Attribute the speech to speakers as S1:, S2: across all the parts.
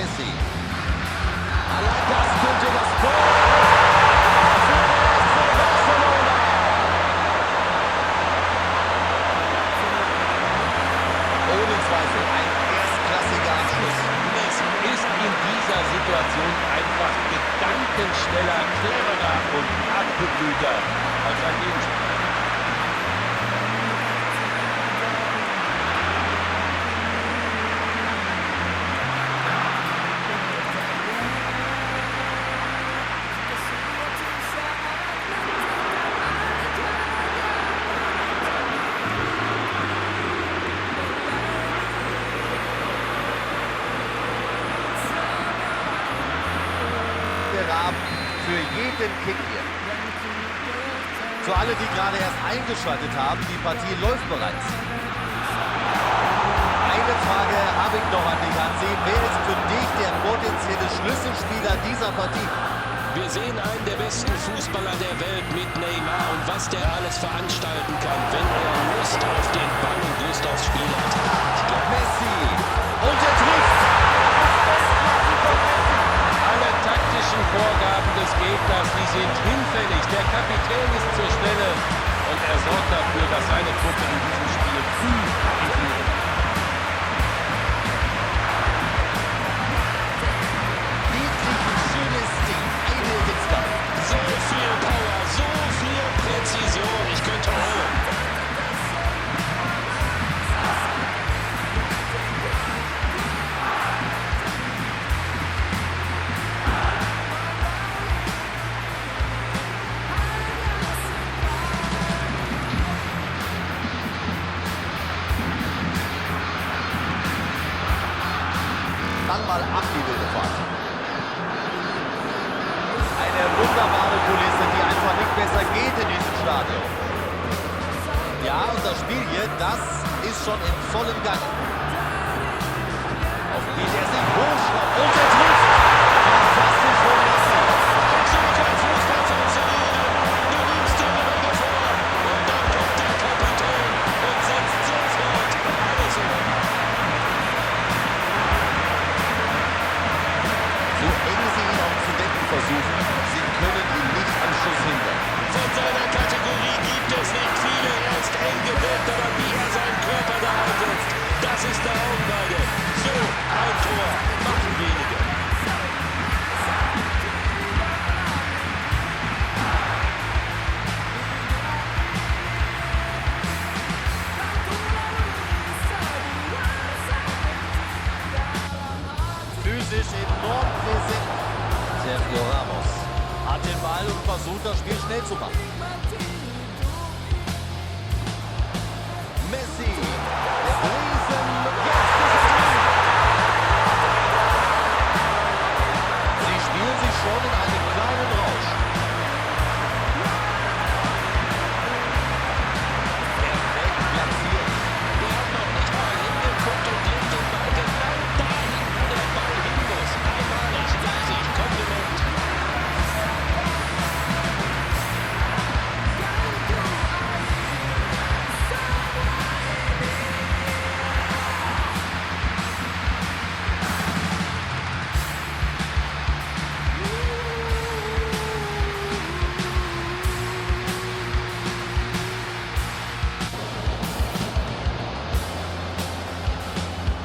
S1: Messi. Allein das könnte das Tor für Barcelona. Ohne Zweifel ein erstklassiger Abschluss.
S2: Messi ist in dieser Situation einfach gedankenschneller, cleverer und abgeblühter als sein Gegenspieler.
S1: Für jeden Kick hier. Für alle, die gerade erst eingeschaltet haben, die Partie läuft bereits. Eine Frage habe ich noch an dich, Hansi. Wer ist für dich der potenzielle Schlüsselspieler dieser Partie?
S3: Wir sehen einen der besten Fußballer der Welt mit Neymar und was der alles veranstalten kann, wenn er Lust auf den Ball und Lust aufs Spiel hat.
S1: Messi. Und er trifft.
S2: Alle taktischen Vorgaben des Gegners, die sind hinfällig. Der Kapitän ist zur Stelle und er sorgt dafür, dass seine Truppe in diesem Spiel früh in Führung ist.
S1: Wirklich ein schönes Ding. Eine Witzgang.
S3: So viel Power, so viel Präzision. Ich könnte holen.
S1: Dann mal ab die wilde Fahrt. Eine wunderbare Kulisse, die einfach nicht besser geht in diesem Stadion. Ja, und das Spiel hier, das ist schon im vollen Gang. Auf wie der sich hochschraubt und er trifft. Fantastisch von Messi.
S3: So kein Fußball funktionieren. Du nimmst dir die Bälle vor und dann kommt der Kapitän und setzt sofort alles um.
S1: So eng sie ihn auch zu decken versuchen, sie können ihn nicht am Schuss hindern.
S3: Von seiner Kategorie gibt es nicht viele. Er ist eng gewirkt, aber wie er seinen Körper da einsetzt, das ist eine Augenweide. So ein Tor machen wenige.
S1: Physisch enorm präsent. Sergio Ramos hat den Ball und versucht, das Spiel schnell zu machen. Messi, der Riesen, jetzt ist es drin. Sie spielen sich schon in einem kleinen Rausch. Perfekt platziert.
S3: Der hat noch nicht mal hingeguckt und legt den Ball genau dahin, wo der Ball hin muss. Einmalig, riesig, Kompliment.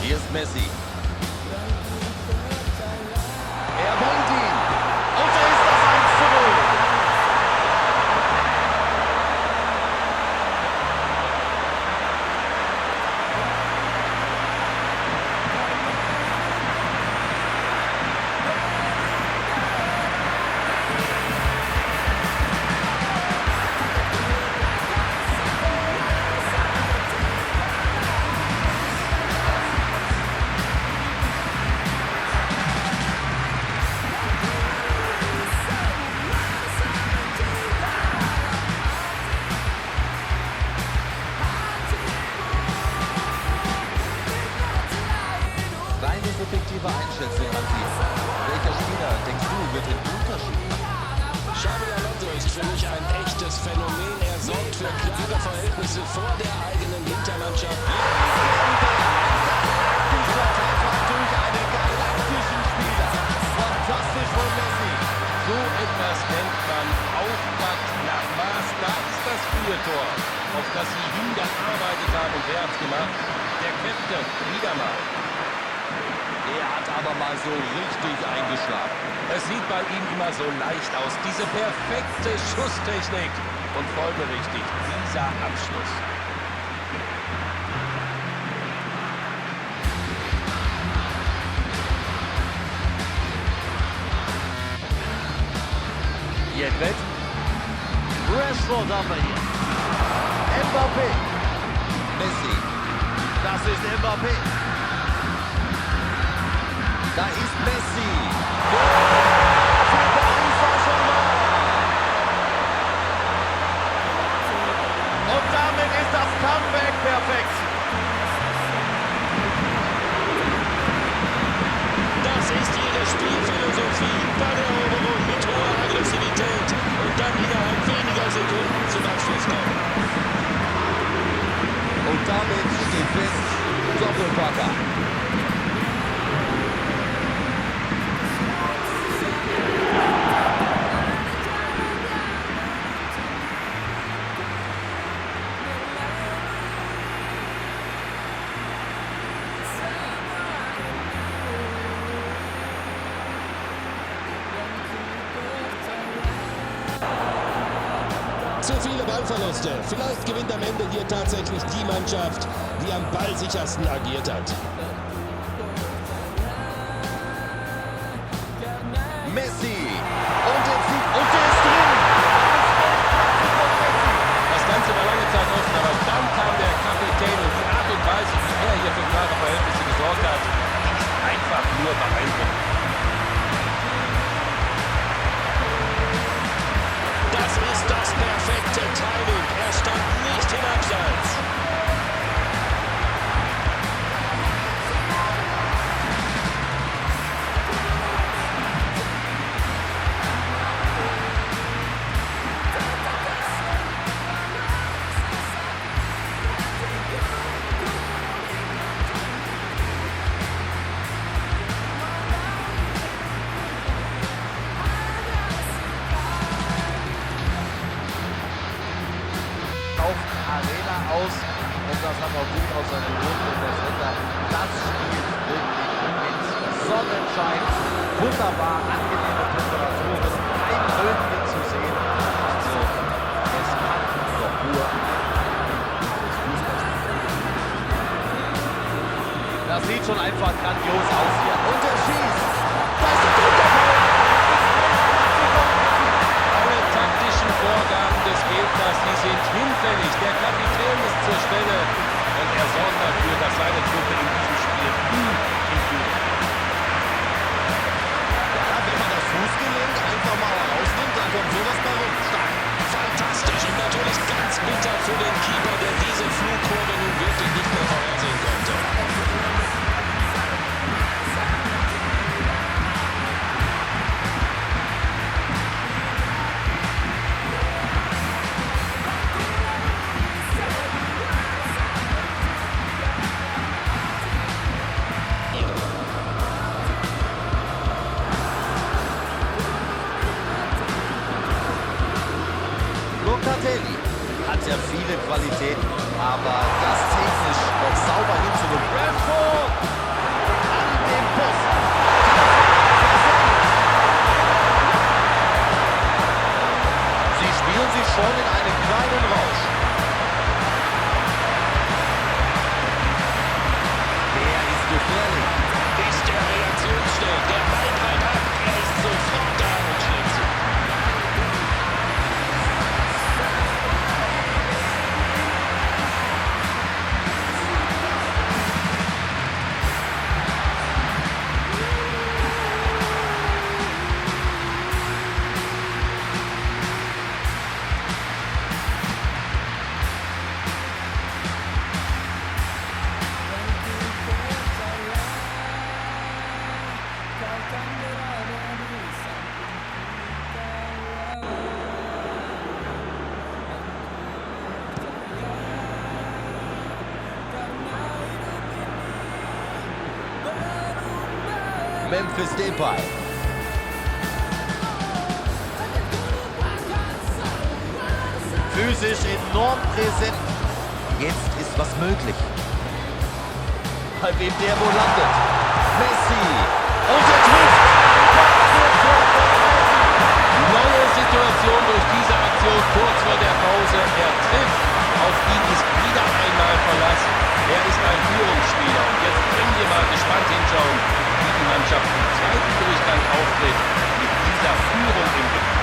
S1: Hier ist Messi. Er bringt ihn. Und da ist das 1:0. Subjektive Einschätzung, Hansi. Welcher Spieler, denkst du, wird den Unterschied machen?
S3: Xabi Alonso ist für mich ein echtes Phänomen. Er sorgt für klare Verhältnisse vor der eigenen Hintermannschaft.
S1: Dieser Treffer durch einen galaktischen
S2: auf das sie hingearbeitet haben. Und wer hat's gemacht? Der Captain, wieder mal.
S1: Er hat aber mal so richtig eingeschlagen.
S2: Es sieht bei ihm immer so leicht aus. Diese perfekte Schusstechnik. Und folgerichtig dieser Abschluss.
S1: Jedwed. Rashford haben wir hier. Mbappé. Messi. Das ist Mbappé. Da ist Messi. Und damit ist das Comeback perfekt.
S3: Das ist ihre Spielphilosophie bei der Eroberung mit hoher Aggressivität und dann innerhalb weniger Sekunden zum Abschluss kommen.
S1: Und damit steht fest, Doppelpacker.
S3: Zu viele Ballverluste. Vielleicht gewinnt am Ende hier tatsächlich die Mannschaft, die am ballsichersten agiert hat.
S1: Messi. Und der ist drin.
S2: Das Ganze war lange Zeit offen, aber dann kam der Kapitän und die Art und Weise, wie er hier für klare Verhältnisse gesorgt hat, die ist einfach nur beeindruckend.
S3: Das ist das perfekte Timing. Er stand nicht im Abseits.
S1: Auf Arena aus und das hat auch gut aus seinem Grund und der Sender. Das spielt wirklich mit Sonnenschein. Wunderbar, angenehme Temperaturen, kein Röntgen zu sehen. Also, es kann doch nur das sieht schon einfach grandios aus hier. Und er schießt. Das ist der Konterfall.
S2: Alle taktischen Vorgaben des Gegners, die sind hinfällig. Der Kapitän ist zur Stelle und er sorgt dafür, dass seine Truppe in diesem Spiel in Führung.
S1: Ja, wenn man das Fußgelenk einfach mal rausnimmt, dann kommt sowas bei rum. Stark.
S3: Fantastisch und natürlich ganz bitter für den Keeper, der diese Flugkurve nun wirklich nicht mehr vorhersehen konnte.
S1: Locatelli hat ja viele Qualitäten, aber das technisch noch sauber hinzulegen. Rashford an den Posten. Sie spielen sich schon in einem kleinen Rausch. Der ist gefährlich.
S3: Ist der reaktionsschnell. Der Ball prallt ab. Er ist sofort da und schlägt zu.
S1: Memphis Depay. Physisch enorm präsent. Jetzt ist was möglich. Bei wem der wo landet. Messi. Und er trifft.
S2: Neue Situation durch diese Aktion kurz vor der Pause. Er trifft. Auf ihn ist wieder einmal Verlass. Er ist ein Führungsspieler. Und jetzt können wir mal gespannt hinschauen, wie die Mannschaft im zweiten Durchgang auftritt mit dieser Führung im Rücken.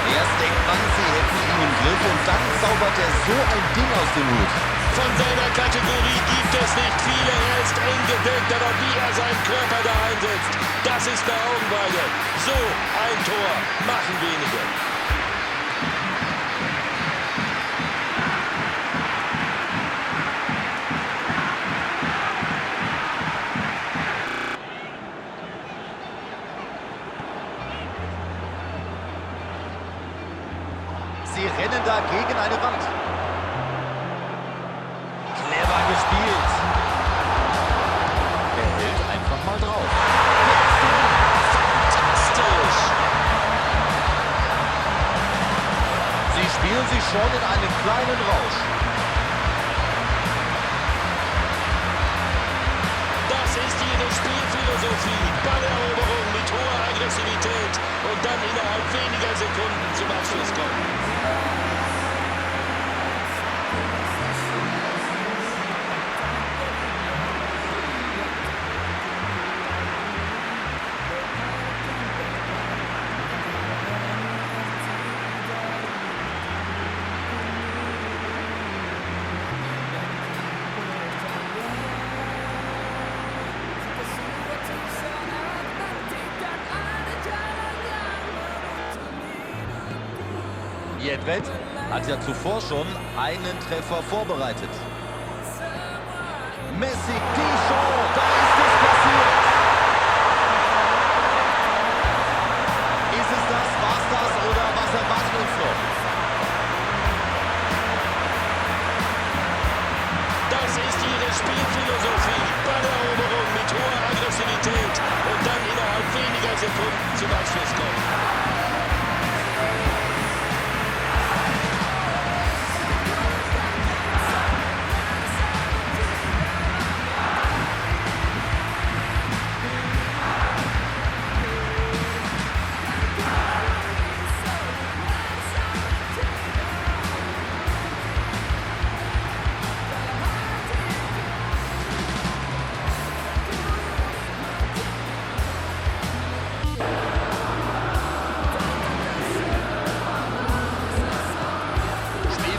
S1: Erst denkt man, sie hätten ihn im Griff und dann zaubert er so ein Ding aus dem Hut.
S3: Von seiner Kategorie gibt es nicht viele. Er ist eng gedeckt, aber wie er seinen Körper da einsetzt, das ist eine Augenweide. So ein Tor machen wenige.
S1: Sie rennen da gegen eine Wand. Clever gespielt. Er hält einfach mal drauf.
S3: Fantastisch.
S1: Sie spielen sich schon in einen kleinen Rausch.
S3: Das ist ihre Spielphilosophie. Balleroberung mit hoher Aggressivität und dann innerhalb weniger Sekunden zum Abschluss kommen.
S1: Jedwed hat ja zuvor schon einen Treffer vorbereitet. Messi, Dijon, da ist es passiert. Ist es das, war's das oder was erwartet uns noch?
S3: Das ist ihre Spielphilosophie. Balleroberung mit hoher Aggressivität und dann innerhalb weniger Sekunden zum Abschluss kommen.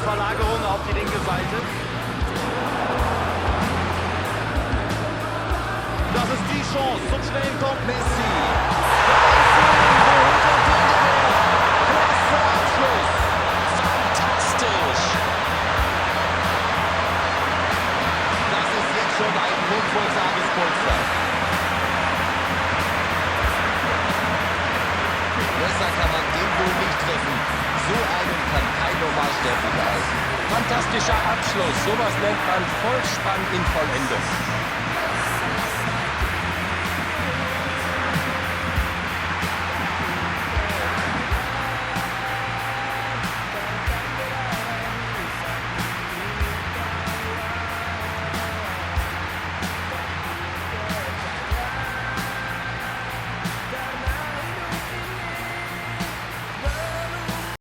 S1: Verlagerung auf die linke Seite. Das ist die Chance. Zum Schnellen kommt Messi. Klasse Abschluss.
S3: Fantastisch.
S1: Das ist jetzt schon ein wundervolles Polster. Besser kann man den wohl nicht treffen. So einen kann kein Normalsterblicher halten.
S2: Fantastischer Abschluss. Sowas nennt man Vollspann in Vollendung.